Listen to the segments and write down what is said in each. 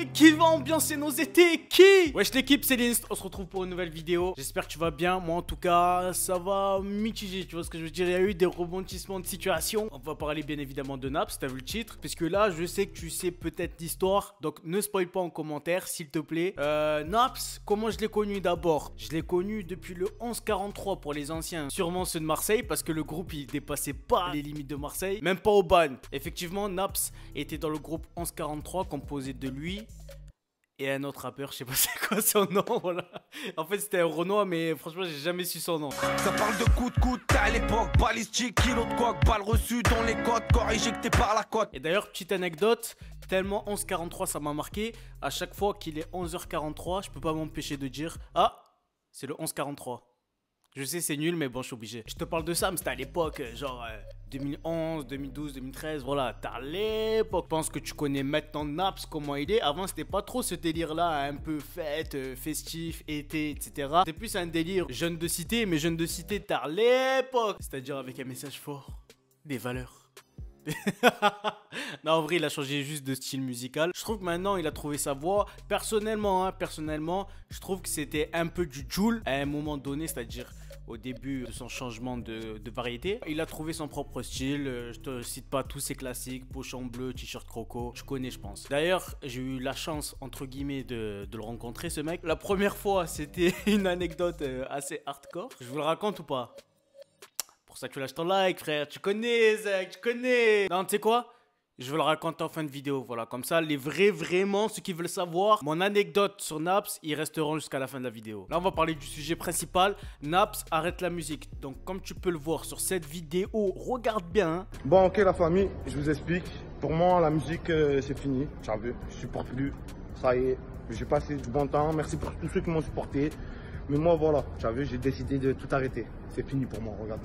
Qui va ambiancer nos étés? Qui? Wesh l'équipe, c'est Linst, on se retrouve pour une nouvelle vidéo. J'espère que tu vas bien, moi en tout cas ça va mitigé, tu vois ce que je veux dire. Il y a eu des rebondissements de situation. On va parler bien évidemment de Naps, t'as vu le titre. Parce que là je sais que tu sais peut-être l'histoire, donc ne spoil pas en commentaire s'il te plaît. Naps, comment je l'ai connu d'abord? Je l'ai connu depuis le 11-43 pour les anciens, sûrement ceux de Marseille, parce que le groupe il dépassait pas les limites de Marseille, même pas au ban. Effectivement Naps était dans le groupe 11-43 composé de lui et un autre rappeur, je sais pas c'est quoi son nom, voilà. En fait c'était un Renoir, mais franchement j'ai jamais su son nom. Ça parle de coup de coude à l'époque, balistique, kilo de coque, balle reçue dans les côtes, corps éjecté par la côte. Et d'ailleurs petite anecdote, tellement 11-43 ça m'a marqué, à chaque fois qu'il est 11h43, je peux pas m'empêcher de dire ah c'est le 11-43. Je sais c'est nul mais bon je suis obligé. Je te parle de ça mais c'était à l'époque genre 2011, 2012, 2013, voilà, t'as l'époque. Je pense que tu connais maintenant Naps, comment il est. Avant c'était pas trop ce délire là, un peu fête, festif, été, etc. C'était plus un délire jeune de cité, mais jeune de cité t'as l'époque. C'est-à-dire avec un message fort, des valeurs. Non en vrai il a changé juste de style musical. Je trouve que maintenant il a trouvé sa voix. Personnellement, je trouve que c'était un peu du Jul à un moment donné, c'est-à-dire au début de son changement de variété. Il a trouvé son propre style, je te cite pas tous ses classiques, pochon bleu, t-shirt croco, tu connais je pense. D'ailleurs j'ai eu la chance entre guillemets de le rencontrer ce mec. La première fois c'était une anecdote assez hardcore. Je vous le raconte ou pas? Pour ça tu lâches ton like frère, tu connais Zach, tu connais. Non tu sais quoi? Je vais le raconter en fin de vidéo, voilà, comme ça les vrais, vraiment, ceux qui veulent savoir mon anecdote sur Naps, ils resteront jusqu'à la fin de la vidéo. Là on va parler du sujet principal, Naps arrête la musique. Donc comme tu peux le voir sur cette vidéo, regarde bien hein. Bon ok la famille, je vous explique. Pour moi la musique c'est fini, tu as vu, je supporte plus. Ça y est, j'ai passé du bon temps, merci pour tous ceux qui m'ont supporté. Mais moi voilà, tu as vu, j'ai décidé de tout arrêter. C'est fini pour moi, regarde.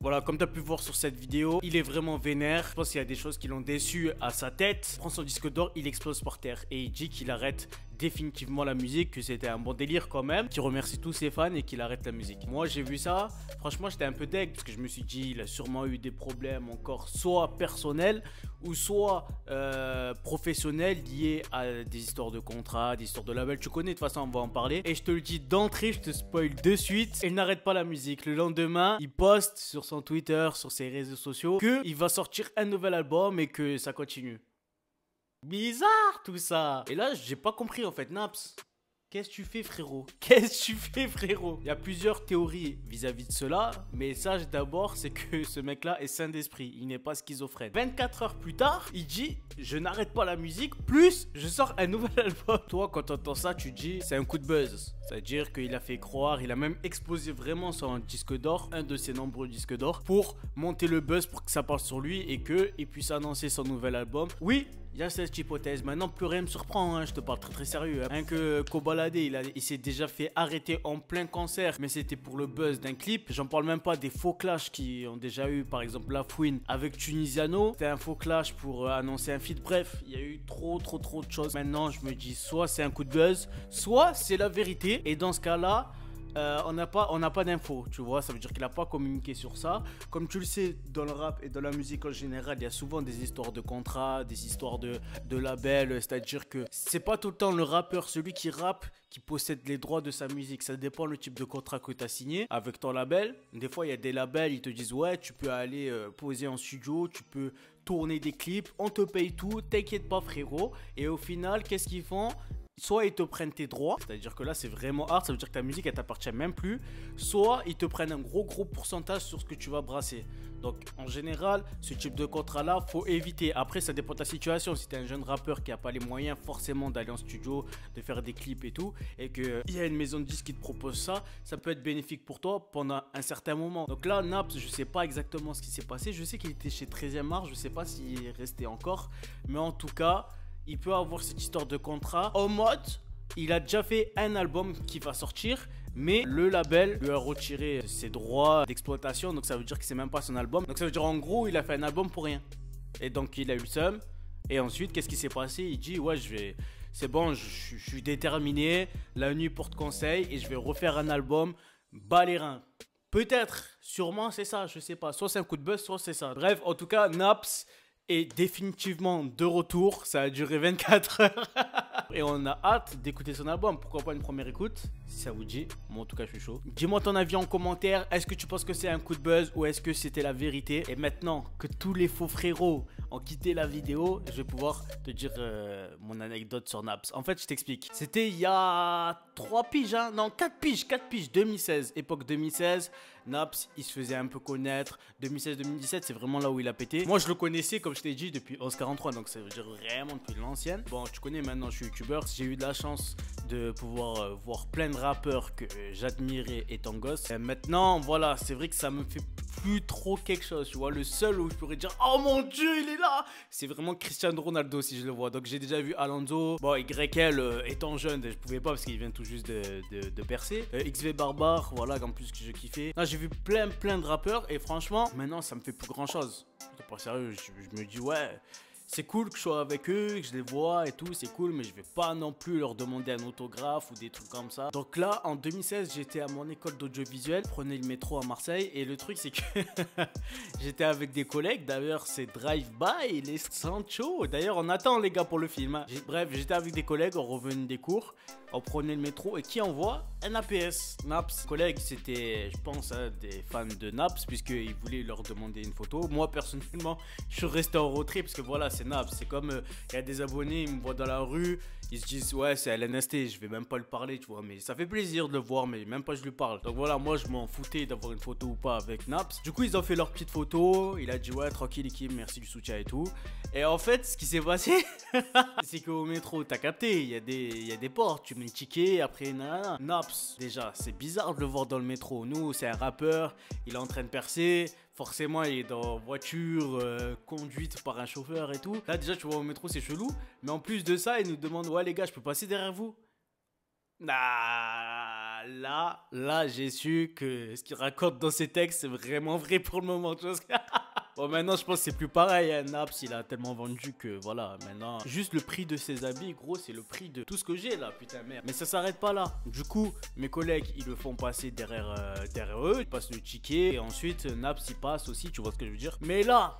Voilà, comme tu as pu voir sur cette vidéo, il est vraiment vénère. Je pense qu'il y a des choses qui l'ont déçu à sa tête. Il prend son disque d'or, il explose par terre et il dit qu'il arrête définitivement la musique, que c'était un bon délire quand même, qu'il remercie tous ses fans et qu'il arrête la musique. Moi j'ai vu ça, franchement j'étais un peu deg parce que je me suis dit il a sûrement eu des problèmes encore soit personnels ou soit professionnels liés à des histoires de contrat, des histoires de label, tu connais, de toute façon on va en parler. Et je te le dis d'entrée, je te spoil de suite, il n'arrête pas la musique. Le lendemain, il poste sur son Twitter, sur ses réseaux sociaux qu'il va sortir un nouvel album et que ça continue. Bizarre tout ça. Et là j'ai pas compris en fait. Naps, qu'est-ce que tu fais frérot? Qu'est-ce que tu fais frérot? Il y a plusieurs théories vis-à-vis de cela, mais sache d'abord c'est que ce mec là est sain d'esprit, il n'est pas schizophrène. 24 heures plus tard, il dit je n'arrête pas la musique, plus je sors un nouvel album. Toi quand tu entends ça tu dis c'est un coup de buzz. C'est-à-dire qu'il a fait croire, il a même explosé vraiment son disque d'or, un de ses nombreux disques d'or, pour monter le buzz, pour que ça parle sur lui et qu'il puisse annoncer son nouvel album. Oui, il y a cette hypothèse. Maintenant, plus rien me surprend, hein. Je te parle très très sérieux. Hein. Rien que Kobalade, il s'est déjà fait arrêter en plein concert, mais c'était pour le buzz d'un clip. J'en parle même pas des faux clashs qui ont déjà eu, par exemple La Fouine avec Tunisiano. C'était un faux clash pour annoncer un feat. Bref, il y a eu trop de choses. Maintenant, je me dis soit c'est un coup de buzz, soit c'est la vérité. Et dans ce cas-là, on n'a pas d'infos, tu vois, ça veut dire qu'il n'a pas communiqué sur ça. Comme tu le sais, dans le rap et dans la musique en général, il y a souvent des histoires de contrats, des histoires de labels, c'est-à-dire que c'est pas tout le temps le rappeur, celui qui rappe, qui possède les droits de sa musique. Ça dépend le type de contrat que tu as signé avec ton label. Des fois, il y a des labels, ils te disent ouais, tu peux aller poser en studio, tu peux tourner des clips, on te paye tout, t'inquiète pas frérot. Et au final, qu'est-ce qu'ils font ? Soit ils te prennent tes droits, c'est-à-dire que là c'est vraiment hard, ça veut dire que ta musique elle t'appartient même plus. Soit ils te prennent un gros pourcentage sur ce que tu vas brasser. Donc en général, ce type de contrat là, faut éviter. Après ça dépend de ta situation. Si tu es un jeune rappeur qui n'a pas les moyens forcément d'aller en studio, de faire des clips et tout, et qu'il y a une maison de disques qui te propose ça, ça peut être bénéfique pour toi pendant un certain moment. Donc là Naps, je sais pas exactement ce qui s'est passé. Je sais qu'il était chez 13e art, je sais pas s'il est resté encore. Mais en tout cas, il peut avoir cette histoire de contrat en mode il a déjà fait un album qui va sortir, mais le label lui a retiré ses droits d'exploitation, donc ça veut dire que c'est même pas son album. Donc ça veut dire en gros il a fait un album pour rien. Et donc il a eu le seum. Et ensuite qu'est-ce qui s'est passé? Il dit ouais c'est bon, je suis déterminé, la nuit porte conseil et je vais refaire un album bas les reins. Peut-être, sûrement c'est ça, je sais pas. Soit c'est un coup de buzz, soit c'est ça. Bref, en tout cas, Naps est définitivement de retour. Ça a duré 24 heures. Et on a hâte d'écouter son album. Pourquoi pas une première écoute, si ça vous dit. Moi en tout cas je suis chaud. Dis-moi ton avis en commentaire. Est-ce que tu penses que c'est un coup de buzz ou est-ce que c'était la vérité? Et maintenant que tous les faux frérots ont quitté la vidéo, je vais pouvoir te dire mon anecdote sur Naps. En fait je t'explique. C'était il y a 3 piges, hein? Non 4 piges, 2016, époque 2016. Naps, il se faisait un peu connaître. 2016-2017, c'est vraiment là où il a pété. Moi, je le connaissais, comme je t'ai dit, depuis 1143, donc ça veut dire vraiment depuis l'ancienne. Bon, tu connais maintenant, je suis youtubeur. J'ai eu de la chance de pouvoir voir plein de rappeurs que j'admirais étant gosse. Et maintenant, voilà, c'est vrai que ça me fait plus trop quelque chose, tu vois. Le seul où je pourrais dire, oh mon Dieu, il est là, c'est vraiment Cristiano Ronaldo si je le vois. Donc j'ai déjà vu Alonso. Bon, YL étant jeune, je pouvais pas parce qu'il vient tout juste de percer. XV Barbare, voilà, en plus que je kiffais. Là, j'ai vu plein de rappeurs et franchement, maintenant ça me fait plus grand chose. C'est pas sérieux, je me dis ouais. C'est cool que je sois avec eux, que je les vois et tout, c'est cool, mais je vais pas non plus leur demander un autographe ou des trucs comme ça. Donc là, en 2016, j'étais à mon école d'audiovisuel, prenais le métro à Marseille, et le truc c'est que j'étais avec des collègues, d'ailleurs c'est Drive By, les Sancho, d'ailleurs on attend les gars pour le film. Hein. Bref, j'étais avec des collègues, on revenait des cours, on prenait le métro, et qui envoie un APS, Naps. Collègues, c'était, je pense, hein, des fans de Naps, puisqu'ils voulaient leur demander une photo. Moi, personnellement, je suis resté en retrait, parce que voilà, c'est Naps. C'est comme, il y a des abonnés, ils me voient dans la rue, ils se disent, ouais, c'est LNST, je vais même pas le parler, tu vois, mais ça fait plaisir de le voir, mais même pas je lui parle. Donc voilà, moi, je m'en foutais d'avoir une photo ou pas avec Naps. Du coup, ils ont fait leur petite photo, il a dit, ouais, tranquille, équipe, merci du soutien et tout. Et en fait, ce qui s'est passé, c'est qu'au métro, t'as capté, il y a des portes, tu mets le ticket, après, nanana. Naps, déjà, c'est bizarre de le voir dans le métro. Nous, c'est un rappeur, il est en train de percer. Forcément, il est dans voiture conduite par un chauffeur et tout. Là, déjà, tu vois, au métro, c'est chelou. Mais en plus de ça, il nous demande, ouais, les gars, je peux passer derrière vous? Ah, là, j'ai su que ce qu'il raconte dans ses textes, c'est vraiment vrai pour le moment. Tu vois ce que... Bon, maintenant, je pense que c'est plus pareil. Hein. Naps, il a tellement vendu que voilà, maintenant, juste le prix de ses habits, gros, c'est le prix de tout ce que j'ai là, putain, merde. Mais ça s'arrête pas là. Du coup, mes collègues, ils le font passer derrière eux, ils passent le ticket, et ensuite, Naps, il passe aussi, tu vois ce que je veux dire. Mais là,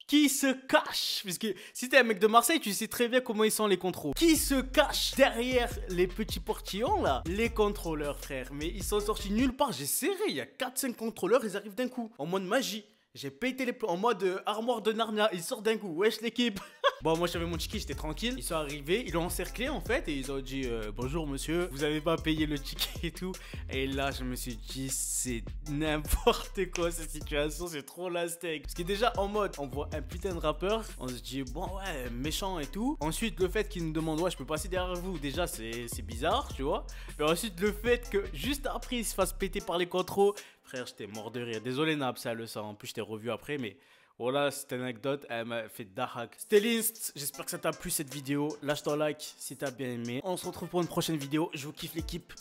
qui se cache? Parce que si t'es un mec de Marseille, tu sais très bien comment ils sont les contrôles. Qui se cache derrière les petits portillons là? Les contrôleurs, frère. Mais ils sont sortis nulle part. J'ai serré, il y a 4-5 contrôleurs, ils arrivent d'un coup, en mode magie. J'ai pété les plombs en mode armoire de Narnia. Ils sortent d'un coup. Wesh l'équipe. Bon, moi j'avais mon ticket, j'étais tranquille. Ils sont arrivés, ils l'ont encerclé en fait. Et ils ont dit bonjour monsieur, vous avez pas payé le ticket et tout. Et là je me suis dit c'est n'importe quoi cette situation. C'est trop la steak. Parce que déjà en mode on voit un putain de rappeur. On se dit bon ouais méchant et tout. Ensuite le fait qu'ils nous demandent ouais je peux passer derrière vous. Déjà c'est bizarre tu vois. Et ensuite le fait que juste après ils se fassent péter par les contrôles. Frère, j'étais mort de rire. Désolé, Naps, ça le sent. En plus, je t'ai revu après, mais voilà, cette anecdote, elle m'a fait dahak. C'était Linst. J'espère que ça t'a plu cette vidéo. Lâche ton like si t'as bien aimé. On se retrouve pour une prochaine vidéo. Je vous kiffe l'équipe.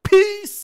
Peace!